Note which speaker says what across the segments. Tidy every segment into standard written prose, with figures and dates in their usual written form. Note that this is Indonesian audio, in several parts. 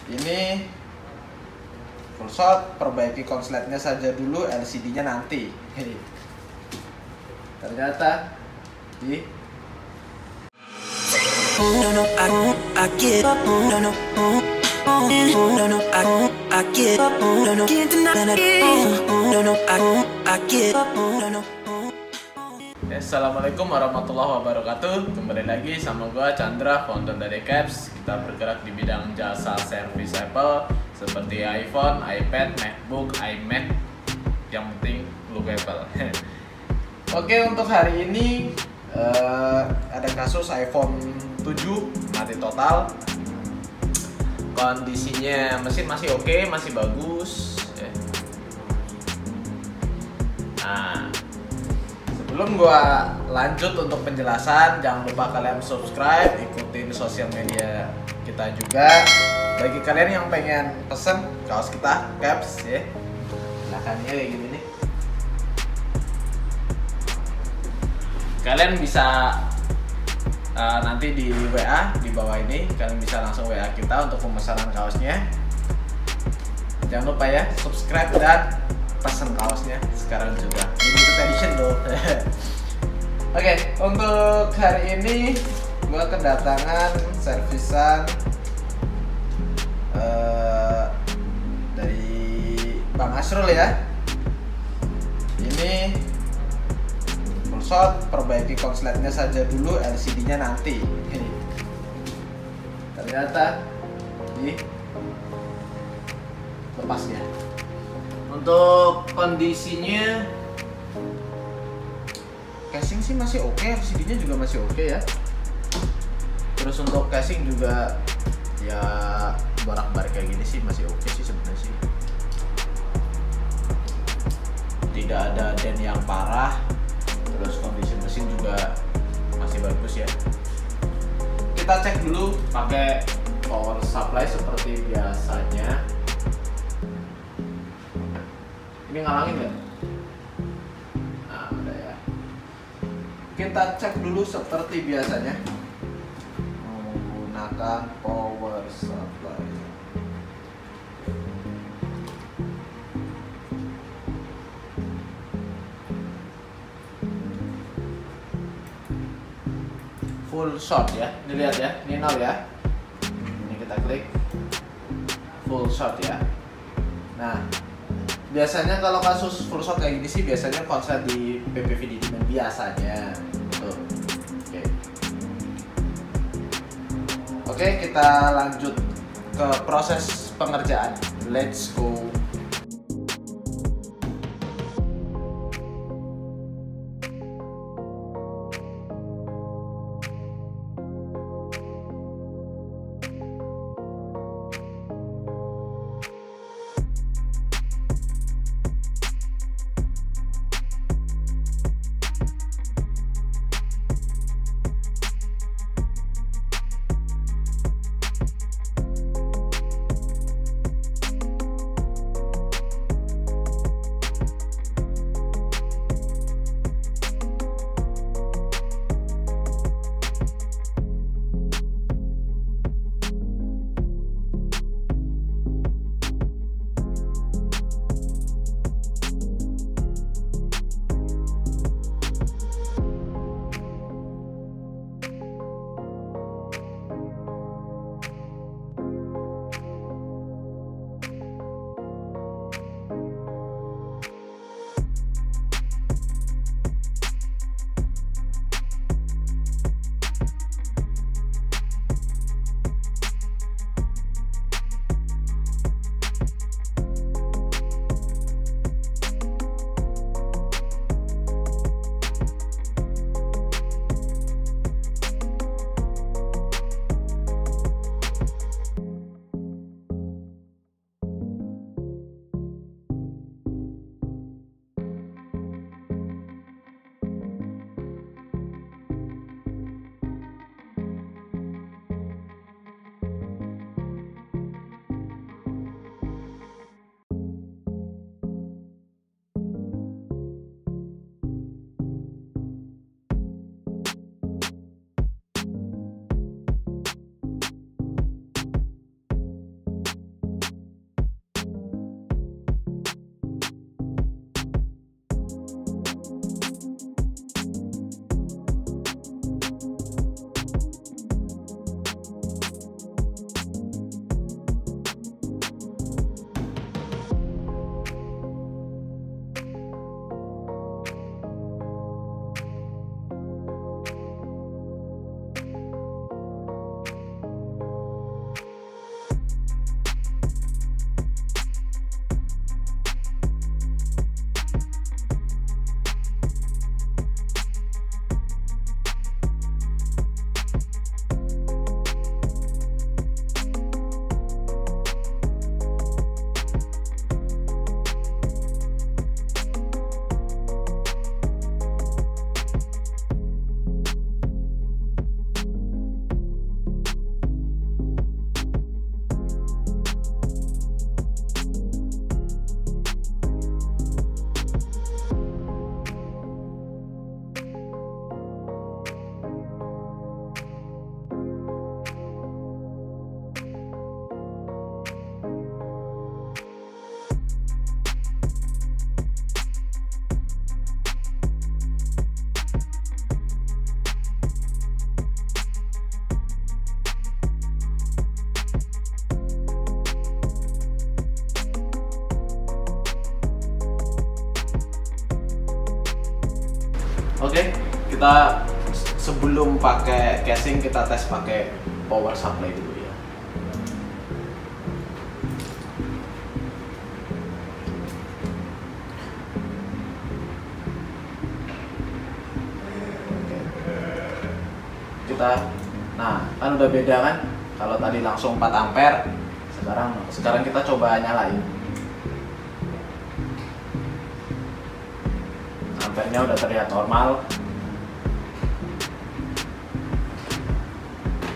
Speaker 1: Ini full shot, perbaiki konsletnya saja dulu, LCD-nya nanti. Ternyata di Assalamualaikum warahmatullahi wabarakatuh. Kembali lagi sama gua Chandra, founder dari Caps. Kita bergerak di bidang jasa servis Apple seperti iPhone, iPad, MacBook, iMac. Yang penting logo Apple. Oke, untuk hari ini ada kasus iPhone 7 mati total. Kondisinya mesin masih oke, masih bagus. Nah, sebelum gua lanjut untuk penjelasan, jangan lupa kalian subscribe, ikutin sosial media kita juga. Bagi kalian yang pengen pesen kaos kita, Caps ya, belakangnya kayak gini nih. Kalian bisa nanti di WA di bawah ini, kalian bisa langsung WA kita untuk pemesanan kaosnya. Jangan lupa ya, subscribe dan pesan kaosnya sekarang juga. Limited edition loh. Oke, untuk hari ini gua kedatangan servisan dari Bang Asrul ya. Ini full shot, perbaiki konsletnya saja dulu, LCD-nya nanti. Ternyata di lepasnya. Untuk kondisinya, casing sih masih oke, LCD-nya juga masih oke ya. Terus untuk casing juga ya bolak-balik kayak gini sih masih oke sih sebenarnya sih. Tidak ada dent yang parah. Terus kondisi mesin juga masih bagus ya. Kita cek dulu pakai power supply seperti biasanya. Ini ngalangin nggak? Nah, udah ya. Kita cek dulu seperti biasanya menggunakan power supply. Full shot ya. Ini lihat ya, ini 0 ya. Ini kita klik full shot ya. Nah, biasanya kalau kasus full shot kayak gini sih biasanya konslet di PPV Demand biasanya. Tuh. Oke, kita lanjut ke proses pengerjaan. Let's go. Oke, kita sebelum pakai casing kita tes pakai power supply dulu ya. Oke. Nah kan udah beda kan, kalau tadi langsung 4 ampere, sekarang kita coba nyalain. Ampernya udah terlihat normal.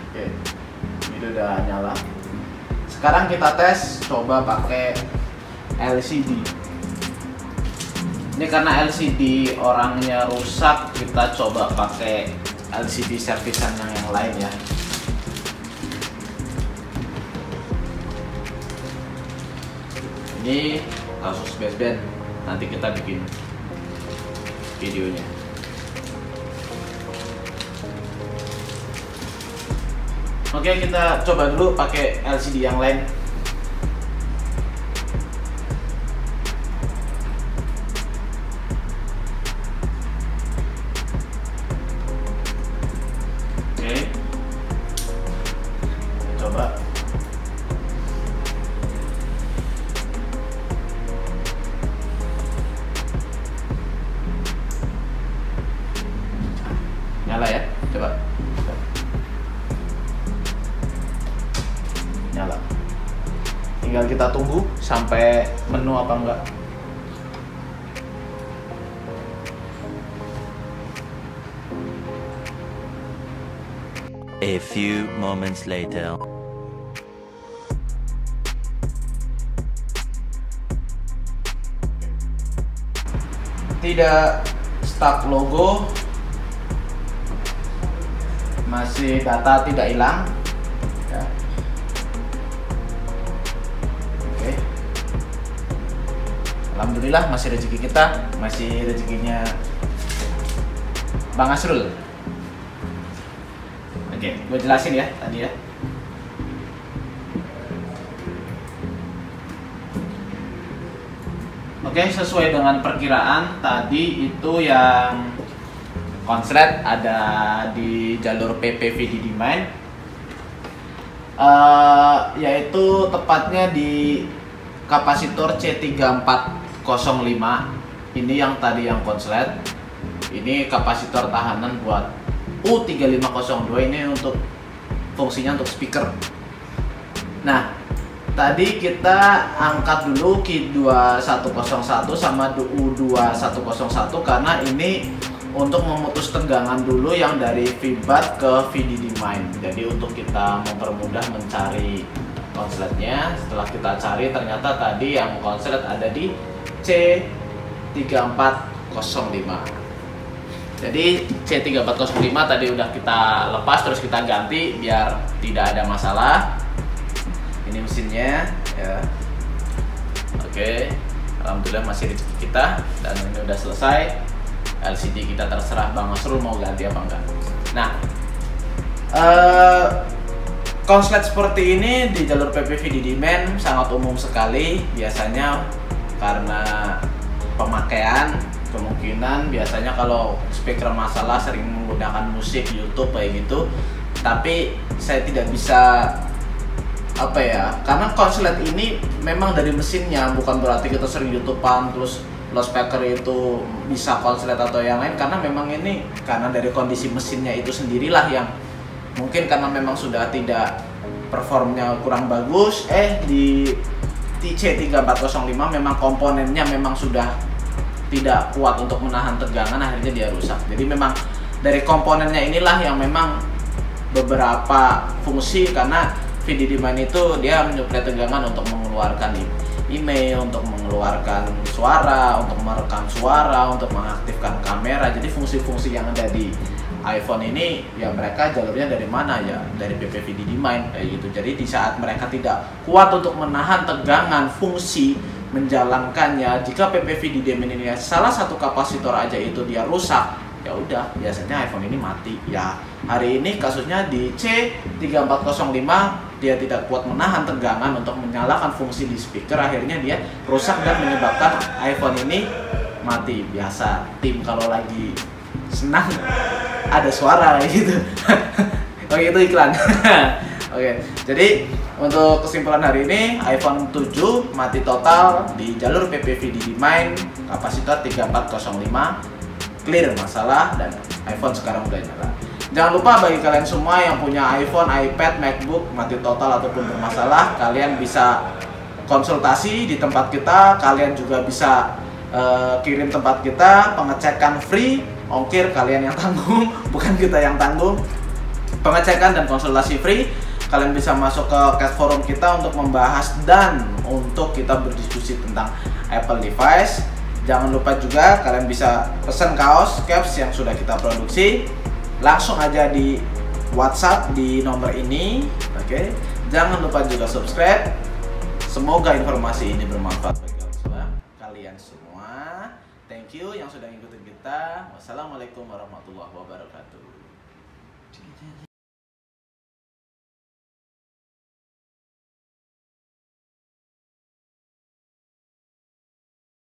Speaker 1: Oke, ini udah nyala. Sekarang kita tes coba pakai LCD. Ini karena LCD orangnya rusak, kita coba pakai LCD servisan yang lain ya. Ini kasus baseband, nanti kita bikin videonya. Oke, kita coba dulu pakai LCD yang lain. Oke, coba. Nyala ya, coba. Nyala. Tinggal kita tunggu sampai menu apa enggak.
Speaker 2: A few moments later.
Speaker 1: Tidak stuck logo, masih data tidak hilang ya. Oke, alhamdulillah masih rezeki kita, masih rezekinya Bang Asrul. Oke, gue jelasin ya tadi ya. Oke, sesuai dengan perkiraan tadi itu yang konslet ada di jalur PPVDD main, yaitu tepatnya di kapasitor C3405. Ini yang tadi yang konslet. Ini kapasitor tahanan buat U3502, ini untuk fungsinya untuk speaker. Nah, tadi kita angkat dulu Q2101 sama U2101 karena ini untuk memutus tegangan dulu yang dari VBAT ke VDD main. Jadi untuk kita mempermudah mencari konsletnya, setelah kita cari ternyata tadi yang konslet ada di C3405. Jadi C3405 tadi udah kita lepas, terus kita ganti biar tidak ada masalah. Ini mesinnya ya. Oke, alhamdulillah masih rezeki kita dan ini udah selesai. LCD kita terserah Bang Asrul mau ganti apa enggak. Nah, konslet seperti ini di jalur PPVDD main sangat umum sekali. Biasanya karena pemakaian, kemungkinan biasanya kalau speaker masalah sering menggunakan musik, YouTube kayak gitu. Tapi saya tidak bisa apa ya, karena konslet ini memang dari mesinnya, bukan berarti kita sering YouTubean terus loudspeaker itu bisa konslet atau yang lain, karena memang ini karena dari kondisi mesinnya itu sendirilah yang mungkin karena memang sudah tidak performnya kurang bagus. Di C3405 memang komponennya memang sudah tidak kuat untuk menahan tegangan, akhirnya dia rusak. Jadi memang dari komponennya inilah yang memang beberapa fungsi, karena VDD main itu dia menyuplai tegangan untuk mengeluarkan email, untuk mengeluarkan suara, untuk merekam suara, untuk mengaktifkan kamera. Jadi fungsi-fungsi yang ada di iPhone ini ya mereka jalurnya dari mana ya, dari PPVDD main kayak gitu. Jadi di saat mereka tidak kuat untuk menahan tegangan fungsi menjalankannya, jika PPVDD main ini salah satu kapasitor aja itu dia rusak, ya udah biasanya iPhone ini mati ya. Hari ini kasusnya di C3405 dia tidak kuat menahan tegangan untuk menyalakan fungsi di speaker, akhirnya dia rusak dan menyebabkan iPhone ini mati. Biasa tim kalau lagi senang ada suara gitu. Oke, itu iklan. Oke, jadi untuk kesimpulan hari ini, iPhone 7 mati total di jalur PPV di main, kapasitor 3405, clear masalah, dan iPhone sekarang udah nyala. Jangan lupa bagi kalian semua yang punya iPhone, iPad, MacBook mati total ataupun bermasalah, kalian bisa konsultasi di tempat kita. Kalian juga bisa kirim tempat kita, pengecekan free, ongkir kalian yang tanggung, bukan kita yang tanggung. Pengecekan dan konsultasi free. Kalian bisa masuk ke chat forum kita untuk membahas dan untuk kita berdiskusi tentang Apple device. Jangan lupa juga kalian bisa pesan kaos caps yang sudah kita produksi. Langsung aja di WhatsApp di nomor ini. Oke. Jangan lupa juga subscribe. Semoga informasi ini bermanfaat bagi kalian semua. Thank you yang sudah ngikutin kita. Wassalamualaikum warahmatullahi wabarakatuh.